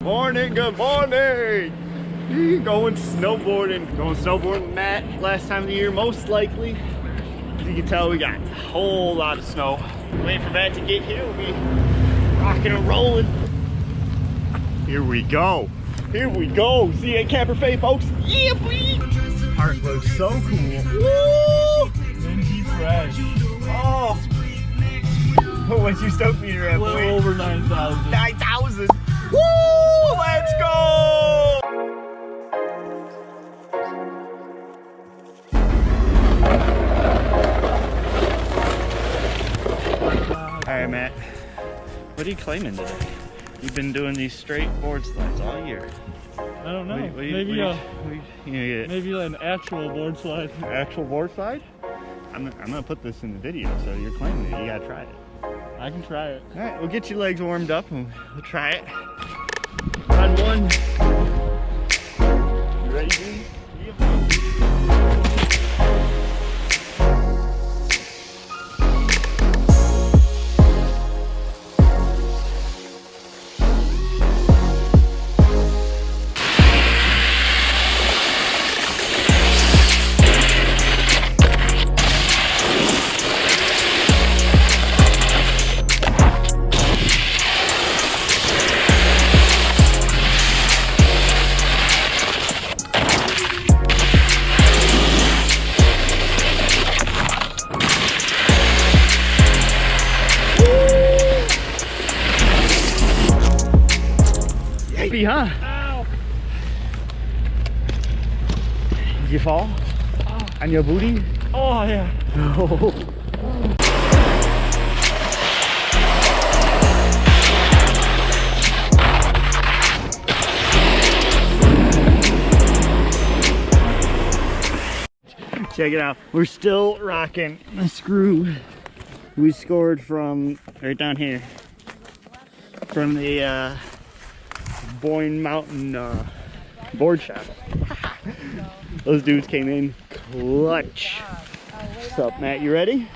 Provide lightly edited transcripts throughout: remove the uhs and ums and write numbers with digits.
Morning, good morning. Going snowboarding with Matt last time of the year, most likely. As you can tell, we got a whole lot of snow. Waiting for Matt to get here. We'll be rocking and rolling. Here we go. Here we go. See that Camper Faye, folks? Yeah, boy. Park looks so cool. Woo! NG fresh. Oh. What's your stoke meter at, A little over 9,000. 9,000. Woo! Let's go! Alright, Matt. What are you claiming today? You've been doing these straight board slides all year. I don't know. Maybe an actual board slide. Actual board slide? I'm gonna put this in the video, so you're claiming it. You gotta try it. I can try it. All right, we'll get your legs warmed up and we'll try it. On one. You ready, dude? Huh? Ow. Did you fall? Oh. On your booty? Oh yeah. No. Check it out. We're still rocking the screw we scored from right down here. From the Boyne Mountain board shop. Those dudes came in clutch. What's up, Matt? You ready?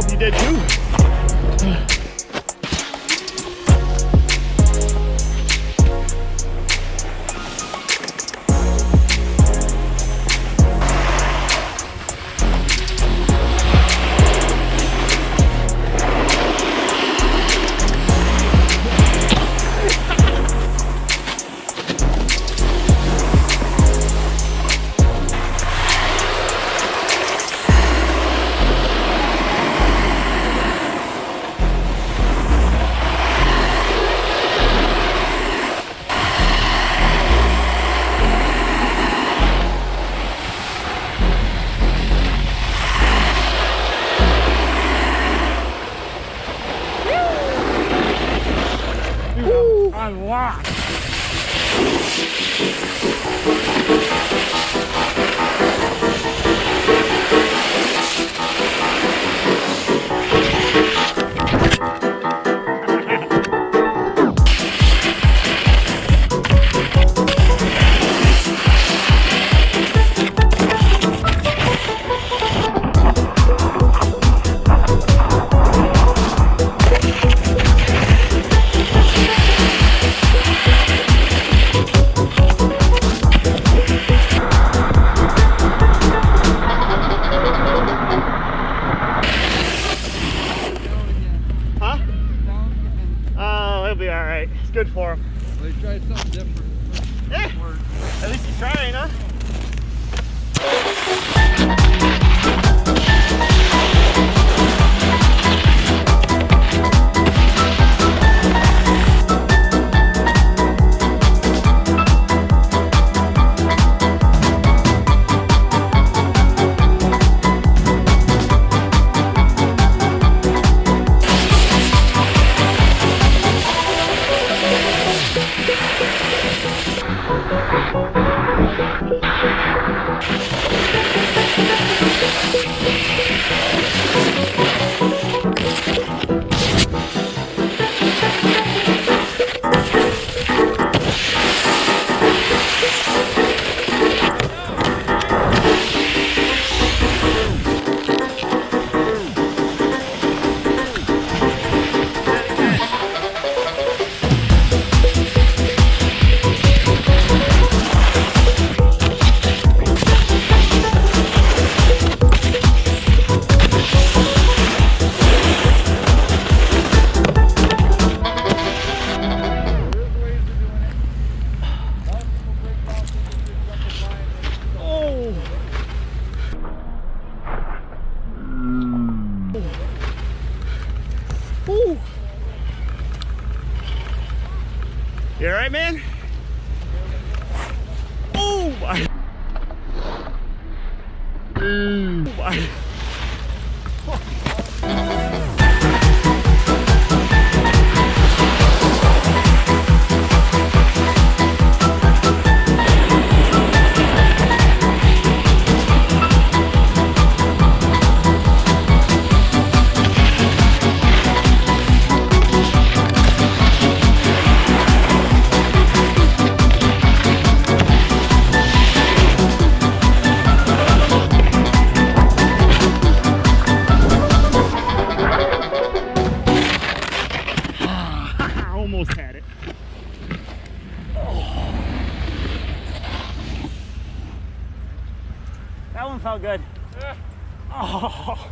You did too. Unlocked. Be all right. It's good for him. Well, he tried something different. Yeah. At least he's trying, huh? Woo. You alright, man? Oh my. Oh my. Almost had it. Oh. That one felt good. Yeah. Oh.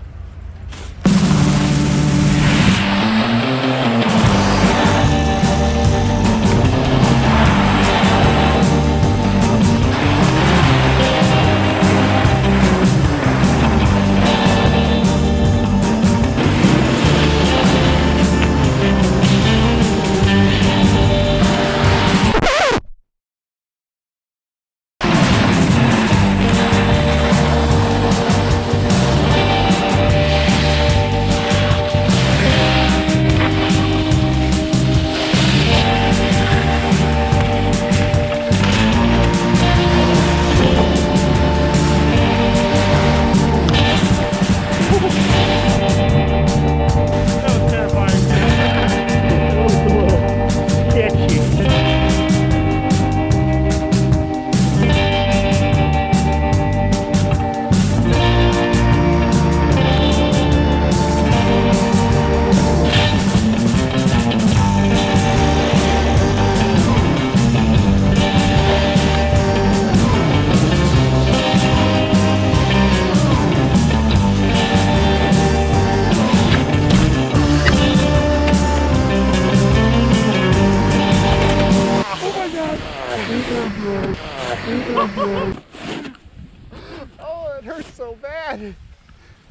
Oh, it hurts so bad. It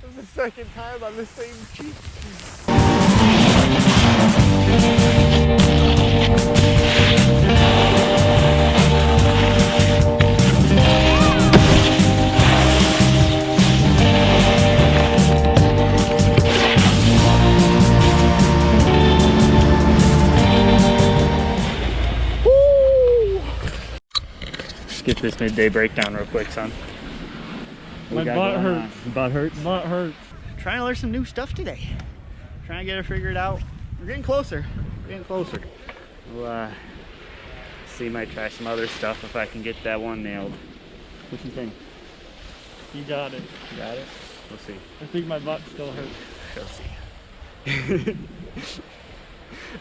was the second time on the same cheek. Get this midday breakdown real quick, son. My butt hurts. Butt hurts? Butt hurts. Trying to learn some new stuff today. Trying to get it figured out. We're getting closer. We're getting closer. We'll see, might try some other stuff if I can get that one nailed. What you think? You got it. You got it? We'll see. I think my butt still hurts. We'll see.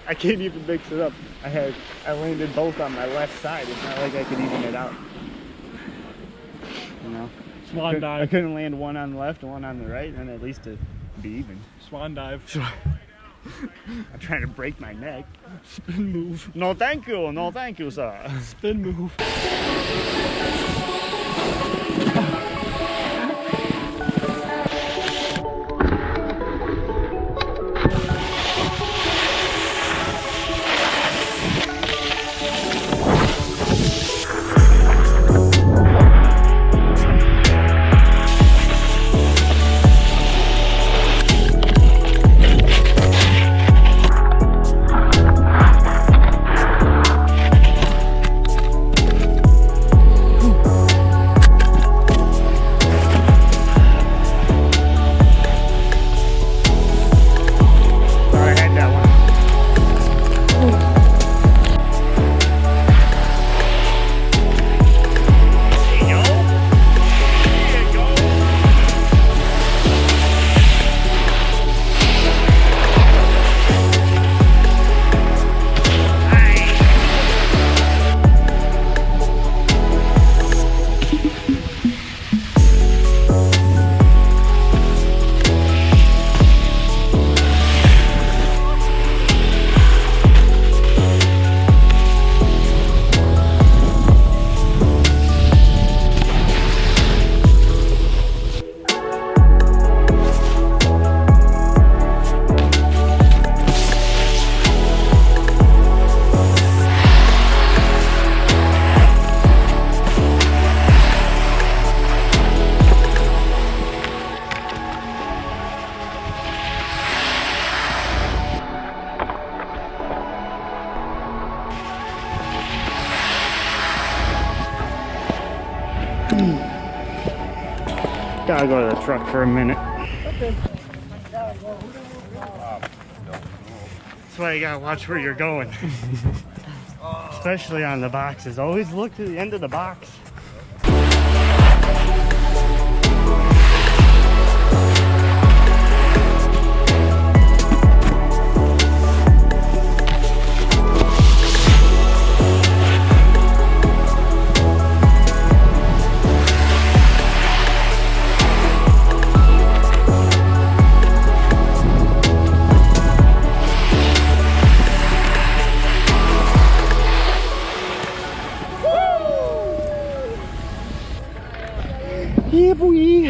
I can't even mix it up. I landed both on my left side. It's not like I could even it out. You know? Swan dive. I couldn't land one on the left and one on the right, and at least to be even. Swan dive. I'm trying to break my neck. Spin move. No thank you. No thank you, sir. Spin move. Gotta go to the truck for a minute. Okay. That's why you gotta watch where you're going. Especially on the boxes. Always look to the end of the box. Yeah, boy.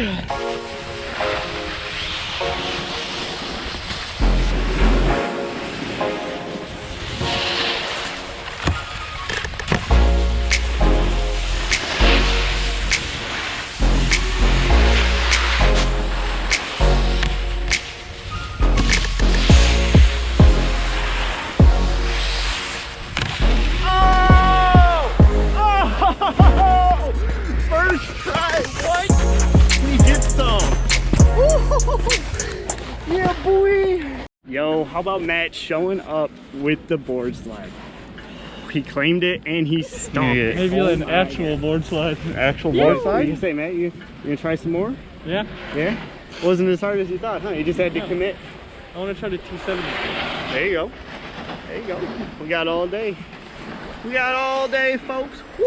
First try, what? We get some. Yeah, boy. Yo, how about Matt showing up with the board slide? He claimed it and he stomped it. Maybe like an actual board slide. Actual board slide? What do you say, Matt? You gonna try some more? Yeah. Yeah? Wasn't as hard as you thought, huh? You just had to commit. I want to try the 270. There you go. There you go. We got all day. We got all day, folks. Woo!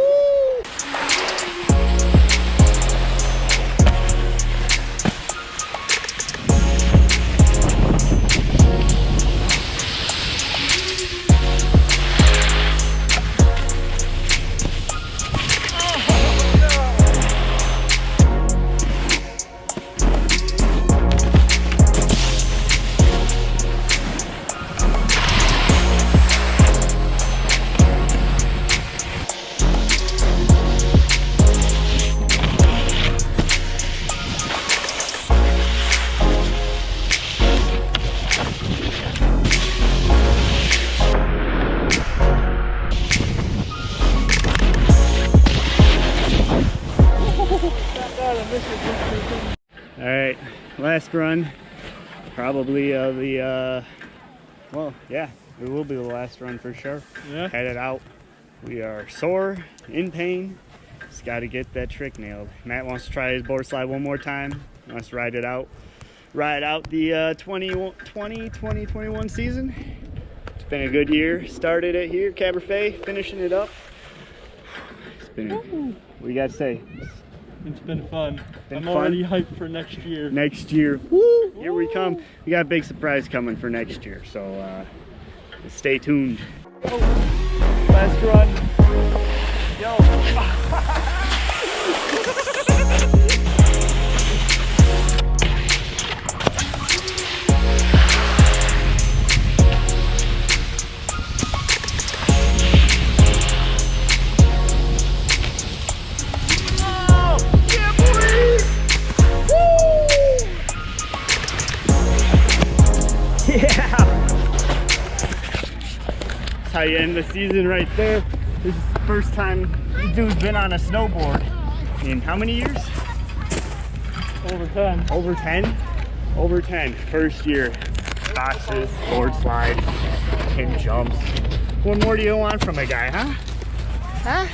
All right, last run, probably of the, well, yeah, it will be the last run for sure. Yeah. Headed out. We are sore, in pain. Just got to get that trick nailed. Matt wants to try his board slide one more time. Wants to ride it out. Ride out the 2020-2021 season. It's been a good year. Started it here, Cabernet, finishing it up. It's been, what do you got to say? It's been fun. Been I'm fun? already hyped for next year. Next year, woo, here we come. We got a big surprise coming for next year, so stay tuned. Last run. Yo. That's how you end the season right there. This is the first time this dude's been on a snowboard in how many years? Over 10. Over 10? Over 10. First year. Boxes, board slides, 10 jumps. What more do you want from a guy, huh? Huh?